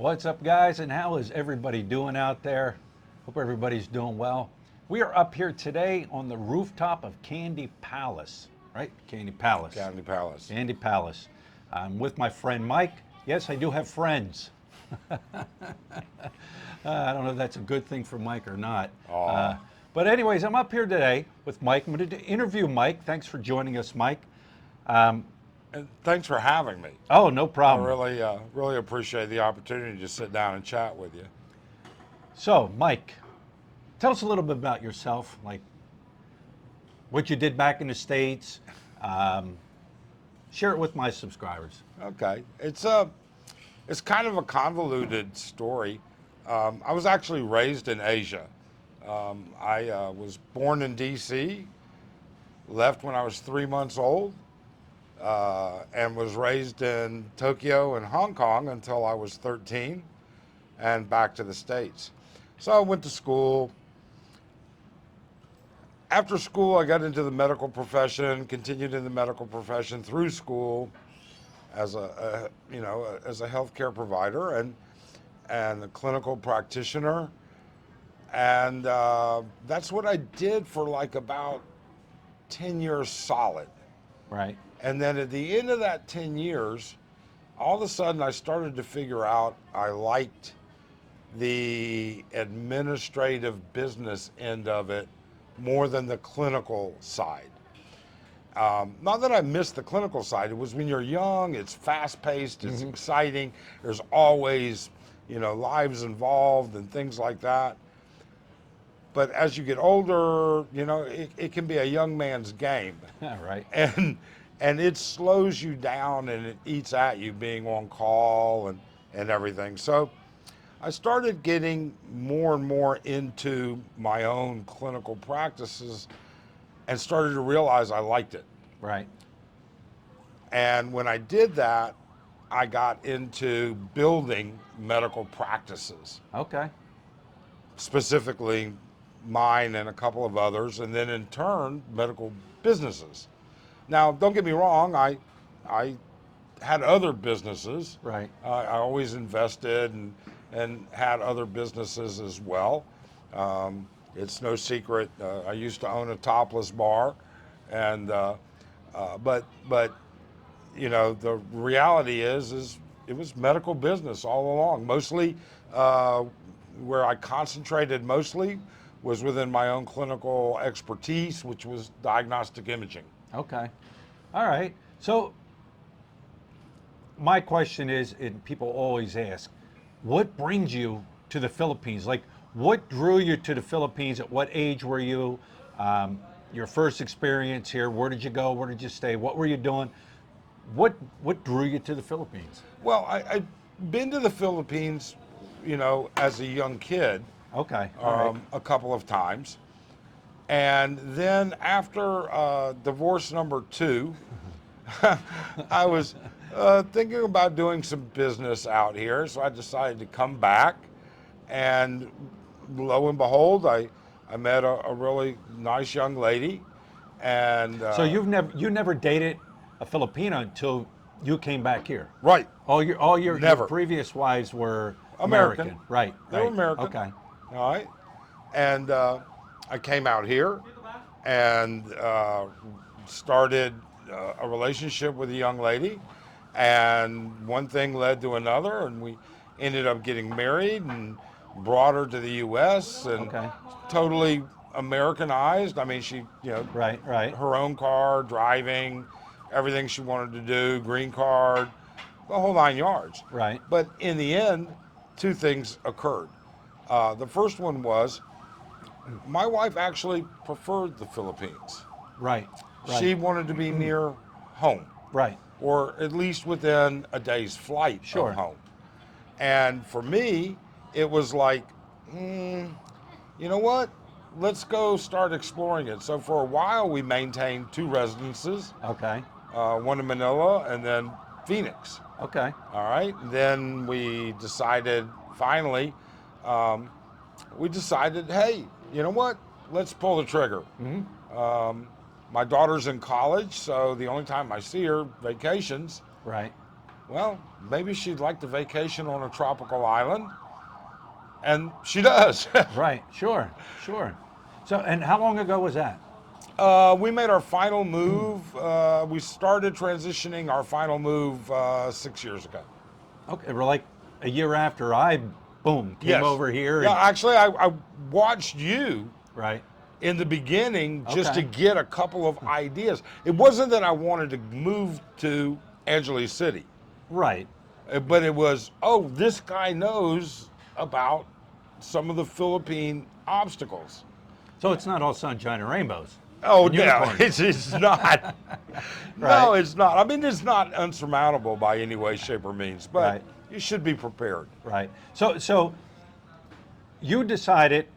What's up, guys, and how is everybody doing out there? Hope everybody's doing well. We are up here today on the rooftop of Candy Palace, right? Candy Palace. Candy Palace. Candy Palace. I'm with my friend Mike. Yes, I do have friends. I don't know if that's a good thing for Mike or not. But anyways, I'm up here today with Mike. I'm going to interview Mike. Thanks for joining us, Mike. And thanks for having me. Oh, no I problem. really appreciate the opportunity to sit down and chat with you. So, Mike, tell us a little bit about yourself, like what you did back in the States. Share it with my subscribers. Okay, it's kind of a convoluted story. I was actually raised in Asia. I was born in D.C., left when I was 3 months old, and was raised in Tokyo and Hong Kong until I was 13, and back to the States. So I went to school. After school, I got into the medical profession, continued in the medical profession through school as a healthcare provider and a clinical practitioner. And that's what I did for like about 10 years solid. Right. And then at the end of that 10 years, all of a sudden I started to figure out I liked the administrative business end of it more than the clinical side. Not that I missed the clinical side. It was when you're young, it's fast-paced, it's exciting. There's always, lives involved and things like that. But as you get older, it can be a young man's game. Right. And it slows you down and it eats at you being on call and everything. So I started getting more and more into my own clinical practices and started to realize I liked it. Right. And when I did that, I got into building medical practices, Okay. specifically mine and a couple of others, and then in turn, medical businesses. Now, don't get me wrong, I had other businesses. Right. I always invested and had other businesses as well. It's no secret. I used to own a topless bar, and but the reality is it was medical business all along. Mostly, where I concentrated mostly was within my own clinical expertise, which was diagnostic imaging. Okay. All right. So my question is, and people always ask, what brings you to the Philippines? Like, what drew you to the Philippines? At what age were you? Your first experience here? Where did you go? Where did you stay? What were you doing? What drew you to the Philippines? Well, I've been to the Philippines, as a young kid, Okay. All right. a couple of times. And then after divorce number 2, I was thinking about doing some business out here. So I decided to come back. And lo and behold, I met a really nice young lady. And So you never dated a Filipino until you came back here. right. Your Never. previous wives were American. Right. They were Right. American. Okay. All right. And I came out here and started a relationship with a young lady. And one thing led to another, and we ended up getting married and brought her to the U.S. and Okay. totally Americanized. I mean, she, Right. Right. her own car, driving, everything she wanted to do, green card, the whole 9 yards. Right. But in the end, 2 things occurred. The first one was my wife actually preferred the Philippines. Right. Right. She wanted to be near home, Right. or at least within a day's flight Sure. of home. And for me, it was like, you know what? Let's go start exploring it. So for a while, we maintained 2 residences, Okay. one in Manila and then Phoenix. Okay. All right. Then we decided, finally, hey, you know what? Let's pull the trigger. My daughter's in college, so the only time I see her, vacations. Right. well, maybe she'd like to vacation on a tropical island. And she does. Right. Sure. Sure. So, and how long ago was that? We made our final move. We started transitioning our final move 6 years ago. Okay. We're like a year after I, boom, came Yes. over here. Yeah, And, actually, I watched you right. in the beginning just to Okay. get a couple of ideas. It wasn't that I wanted to move to Angeles City, Right. but it was, oh, this guy knows about some of the Philippine obstacles. So it's not all sunshine and rainbows. Oh, and no, unicorns. it's not. No, Right. it's not. I mean, it's not unsurmountable by any way, shape, or means, but Right. you should be prepared. Right. So you decided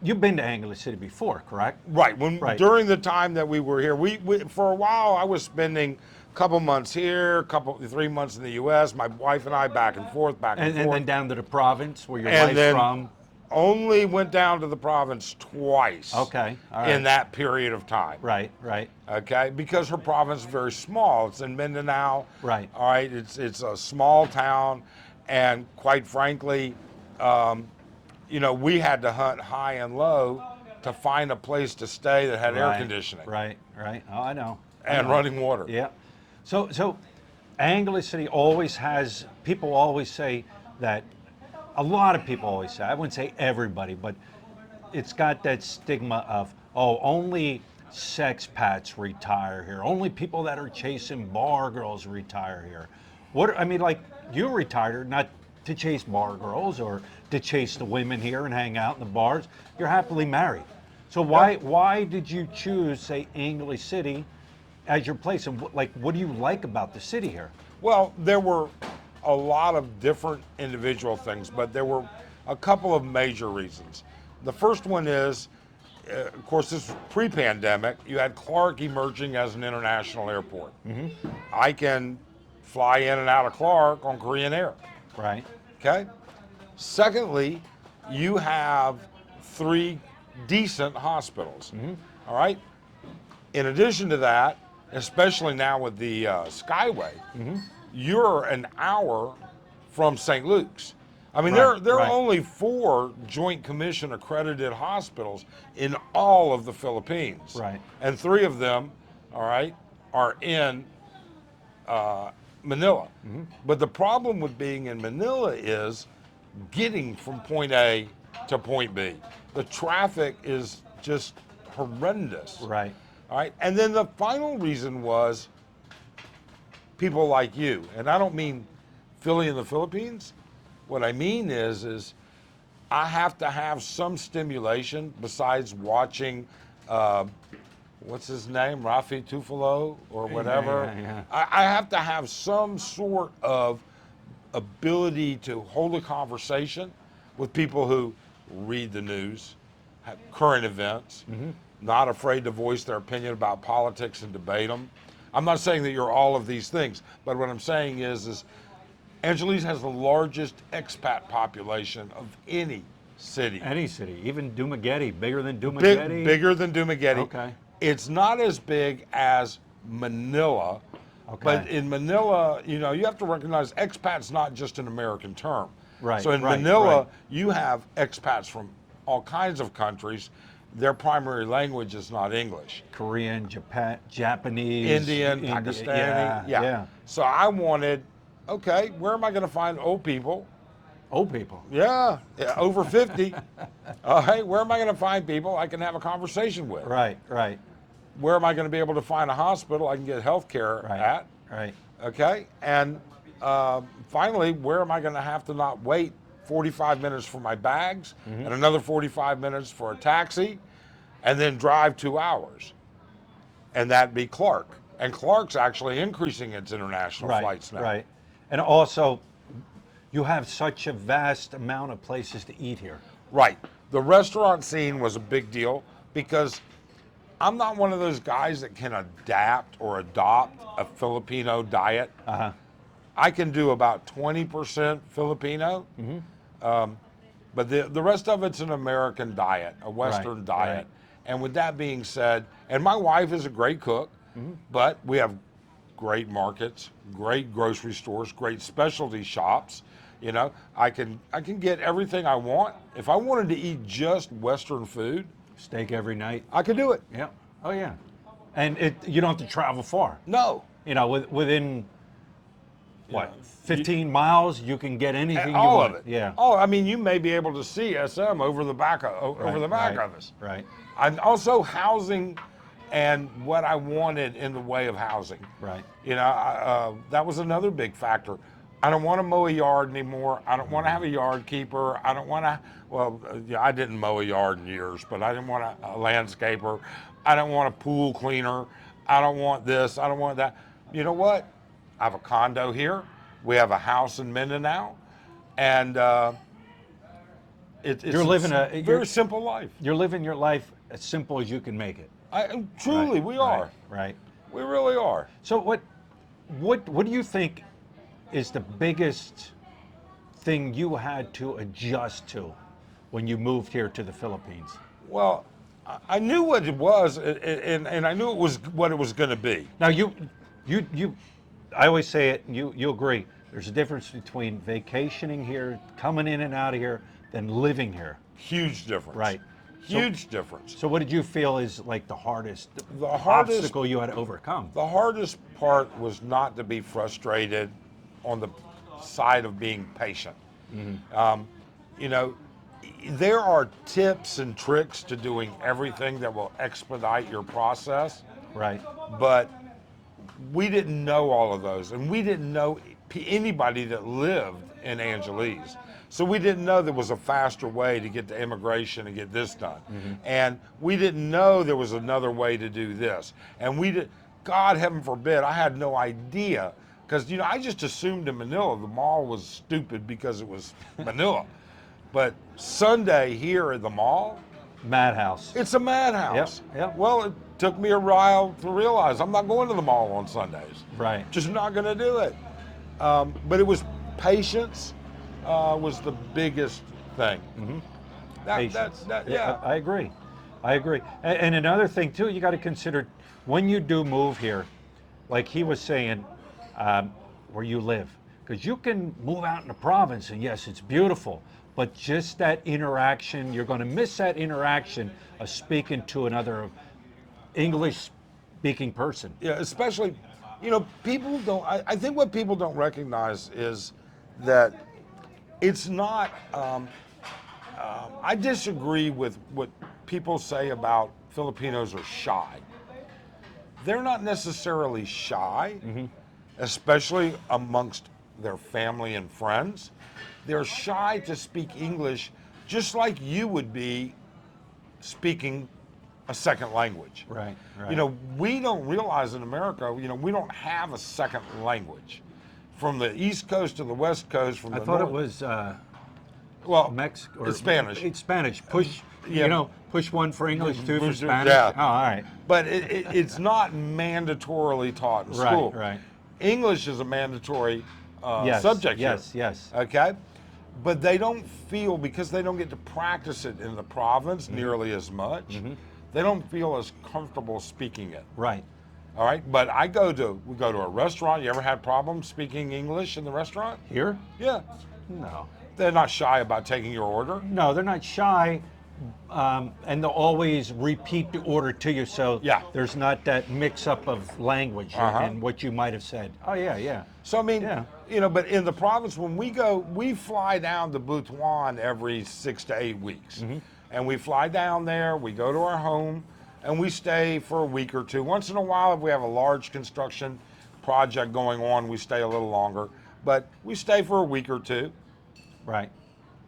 you've been to Angeles City before, correct? Right. Right. During the time that we were here, we for a while I was spending a couple months here, 3 months in the U.S. My wife and I back and forth, back and And forth. then down to the province where your And wife's then- from. Only went down to the province twice. Okay. All right. In that period of time. Right. Right. Okay, because her province is very small. It's in Mindanao. Right. All right, it's a small town, and quite frankly, we had to hunt high and low to find a place to stay that had air Right. conditioning Right. Right. Oh, I know. I and know. running water. Yeah. So Angeles City always has, people always say that, a lot of people always say, I wouldn't say everybody, but it's got that stigma of, oh, only sexpats retire here. Only people that are chasing bar girls retire here. I mean, like, you retired not to chase bar girls or to chase the women here and hang out in the bars. You're happily married. So why did you choose, say, Angeles City as your place? And what do you like about the city here? Well, there were a lot of different individual things, but there were a couple of major reasons. The first one is, of course, this was pre-pandemic. You had Clark emerging as an international airport. Mm-hmm. I can fly in and out of Clark on Korean Air. Right. Okay. Secondly, you have 3 decent hospitals. Mm-hmm. All right. In addition to that, especially now with the Skyway, you're an hour from St. Luke's. I mean, Right, there right. are only 4 Joint Commission accredited hospitals in all of the Philippines. Right. And 3 of them, all right, are in Manila. But the problem with being in Manila is getting from point A to point B. The traffic is just horrendous. Right. All right. And then the final reason was people like you. And I don't mean Philly in the Philippines. What I mean is I have to have some stimulation besides watching, what's his name, Rafi Tufalo or whatever. Yeah. I have to have some sort of ability to hold a conversation with people who read the news, have current events, not afraid to voice their opinion about politics and debate them. I'm not saying that you're all of these things, but what I'm saying is Angeles has the largest expat population of any city. Any city, even Dumaguete, bigger than Dumaguete. Bigger than Dumaguete. Okay. It's not as big as Manila, Okay. but in Manila, you have to recognize expat's not just an American term. Right, So in right, Manila, right. you have expats from all kinds of countries. Their primary language is not English. Korean, Japanese, Indian, Pakistani. Yeah. So I wanted, okay, where am I going to find old people? Old people. Yeah, over 50. All right, where am I going to find people I can have a conversation with? Right. Where am I going to be able to find a hospital I can get health care Right. at? Right. Okay, and finally, where am I going to have to not wait 45 minutes for my bags and another 45 minutes for a taxi and then drive 2 hours? And that'd be Clark. And Clark's actually increasing its international Right. flights now. Right. And also, you have such a vast amount of places to eat here. Right. The restaurant scene was a big deal because I'm not one of those guys that can adapt or adopt a Filipino diet. Uh-huh. I can do about 20% Filipino, but the rest of it's an American diet, a Western Right, diet. right. And with that being said, and my wife is a great cook, but we have great markets, great grocery stores, great specialty shops. You know, I can get everything I want. If I wanted to eat just Western food, Steak every night. I could do it. Yeah. Oh yeah. And you don't have to travel far. No. You know, within what, Yeah. 15 miles, you can get anything you All want. of it. Yeah. Oh, I mean, you may be able to see SM over the back over the back right, of us. Right. And also housing and what I wanted in the way of housing. Right. You know, that was another big factor. I don't want to mow a yard anymore. I don't want to have a yard keeper. I don't want to, well, yeah, I didn't mow a yard in years, but I didn't want a landscaper. I don't want a pool cleaner. I don't want this. I don't want that. You know what? I have a condo here. We have a house in Mindanao. And it's You're living a very you're- simple life. You're living your life as simple as you can make it. Truly, Right, we are. Right. Right. We really are. So what do you think is the biggest thing you had to adjust to when you moved here to the Philippines? Well, I knew what it was, and I knew it was what it was going to be. Now you, I always say it. You agree. There's a difference between vacationing here, coming in and out of here, than living here. Huge difference. Right. Huge difference. So what did you feel is like the hardest hardest- obstacle you had to overcome? The hardest part was not to be frustrated on the side of being patient. You know, there are tips and tricks to doing everything that will expedite your process, Right. but we didn't know all of those, and we didn't know anybody that lived in Angeles. So we didn't know there was a faster way to get to immigration and get this done. And we didn't know there was another way to do this. And we did, God heaven forbid, I had no idea. Because, you know, I just assumed in Manila the mall was stupid because it was Manila. But Sunday here at the mall, Madhouse. it's a madhouse. Yep. Well, it took me a while to realize I'm not going to the mall on Sundays. Right. Just not going to do it. But it was patience was the biggest thing. Patience. Yeah. I agree. I agree. And another thing too, you got to consider when you do move here, like he was saying, where you live, because you can move out in the province and yes, it's beautiful, but just that interaction, you're going to miss that interaction of speaking to another English-speaking person. Yeah, especially, you know, people don't, I think what people don't recognize is that it's not, I disagree with what people say about Filipinos are shy. They're not necessarily shy, especially amongst their family and friends. They're shy to speak English just like you would be speaking a second language. Right. You know, we don't realize in America, you know, we don't have a second language. From the East Coast to the West Coast, from I the thought North, it was well, Mexico. it's Spanish. It's Spanish. Push. Yeah. You know, push one for English, two for Push- Spanish. yeah. Oh, all right. But it's not mandatorily taught in Right. school. Right. English is a mandatory Yes. subject here. Yes. Yes. Okay? But they don't feel, because they don't get to practice it in the province nearly as much, they don't feel as comfortable speaking it. Right. All right? But we go to a restaurant. You ever had problems speaking English in the restaurant? Here? Yeah. No. They're not shy about taking your order. No, they're not shy, and they'll always repeat the order to you, so Yeah. there's not that mix-up of language and what you might have said. Oh yeah, yeah. So I mean, Yeah. you know, but in the province, when we go, we fly down to Butuan every 6 to 8 weeks, and we fly down there. We go to our home, and we stay for a week or two. Once in a while, if we have a large construction project going on, we stay a little longer. But we stay for a week or two. Right.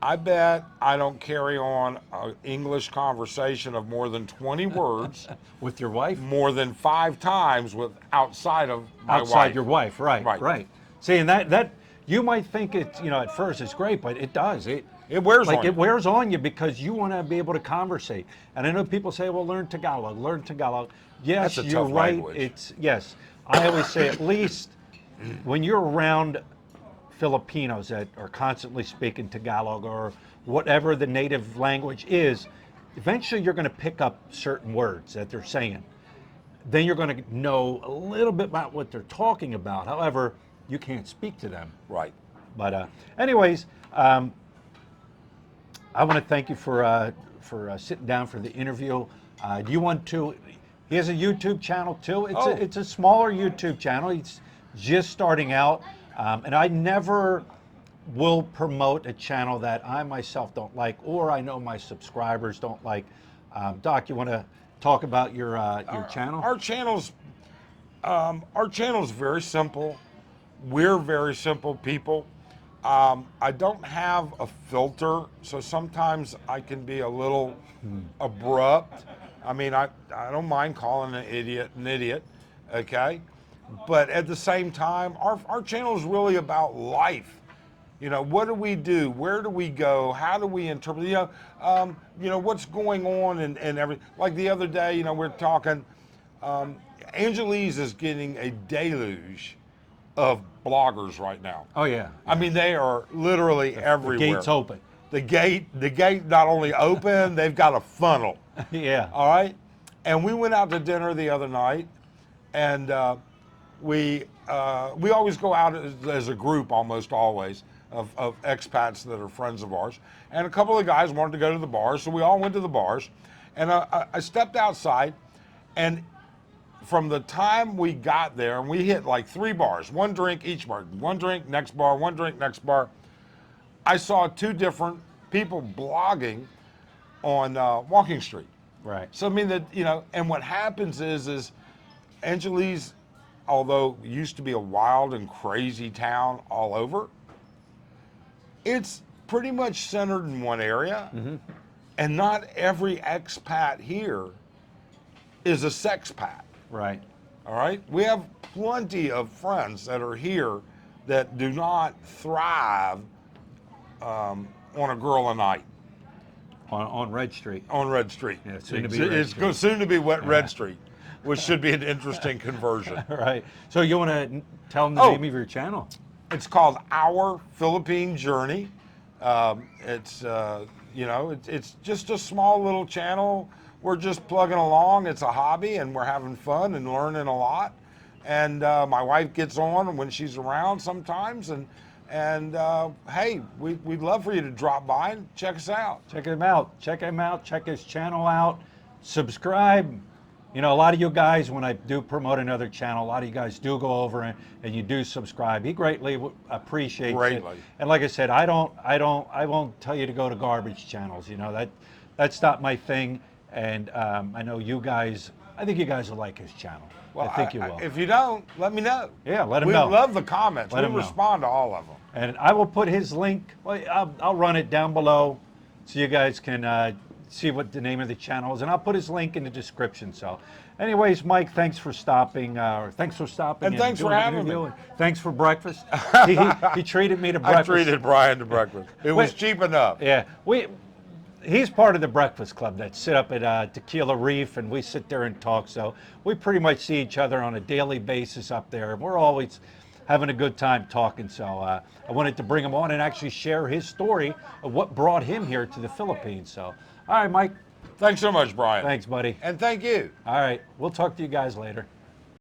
I bet I don't carry on an English conversation of more than 20 words With your wife? more than 5 times with outside of my Outside wife. your wife, right? Right. Right. See, and that you might think it, you know, at first it's great, but it does. It wears like on it you. wears on you because you want to be able to conversate. And I know people say, "Well, learn Tagalog, learn Tagalog." Yes, That's a you're tough right. language. It's yes. I always say at least when you're around Filipinos that are constantly speaking Tagalog or whatever the native language is, eventually you're going to pick up certain words that they're saying. then you're going to know a little bit about what they're talking about. However, you can't speak to them. Right. But anyways, I want to thank you for sitting down for the interview. Do you want to? He has a YouTube channel too. It's a smaller YouTube channel. He's just starting out, and I never will promote a channel that I myself don't like, or I know my subscribers don't like. Doc, you want to talk about your channel? Our channel's very simple. We're very simple people. I don't have a filter, so sometimes I can be a little abrupt. I mean, I don't mind calling an idiot, okay? But at the same time, our channel is really about life. You know, what do we do? Where do we go? How do we interpret? You know, what's going on and everything. Like the other day, you know, we're talking. Angelese is getting a deluge of bloggers right now. Oh yeah. I mean, they are literally everywhere. The gate's open. The gate not only open, they've got a funnel. Yeah. All right. And we went out to dinner the other night, and we always go out as a group, almost always, of expats that are friends of ours. And a couple of guys wanted to go to the bars, so we all went to the bars. And I stepped outside, and from the time we got there, and we hit like 3 bars, 1 drink each bar, 1 drink, next bar, 1 drink, next bar. I saw 2 different people blogging on Walking Street. Right. So I mean that, you know, and what happens is Angelese, although used to be a wild and crazy town all over, it's pretty much centered in one area, and not every expat here is a sexpat. Right. All right, we have plenty of friends that are here that do not thrive on a girl a night. On Red Street. On Red Street. Yeah, soon to be Red it's Street. soon to be Red Street, which should be an interesting conversion. Right. So you want to tell them the name of your channel? It's called Our Philippine Journey. It's just a small little channel. We're just plugging along. It's a hobby, and we're having fun and learning a lot. And my wife gets on when she's around sometimes, and hey, we'd love for you to drop by and check us out. Check him out. Check him out. Check his channel out. Subscribe. You know, a lot of you guys, when I do promote another channel, a lot of you guys do go over and you do subscribe. He greatly appreciates it. And like I said, I won't tell you to go to garbage channels. You know, that's not my thing. And I know you guys. I think you guys will like his channel. Well, I think you will. If you don't, let me know. Yeah, let him know. We love the comments. Let We him know. respond to all of them. And I will put his link. Well, I'll run it down below, so you guys can see what the name of the channel is, and I'll put his link in the description. So, anyways, Mike, thanks for stopping. Thanks for stopping. And thanks for doing the having me. interview. Thanks for breakfast. He treated me to I breakfast. treated Brian to breakfast. It was cheap enough. Yeah, he's part of the Breakfast Club that sit up at Tequila Reef, and we sit there and talk. So we pretty much see each other on a daily basis up there. We're always having a good time talking. So I wanted to bring him on and actually share his story of what brought him here to the Philippines. So, all right, Mike. Thanks so much, Brian. Thanks, buddy. And thank you. All right, we'll talk to you guys later.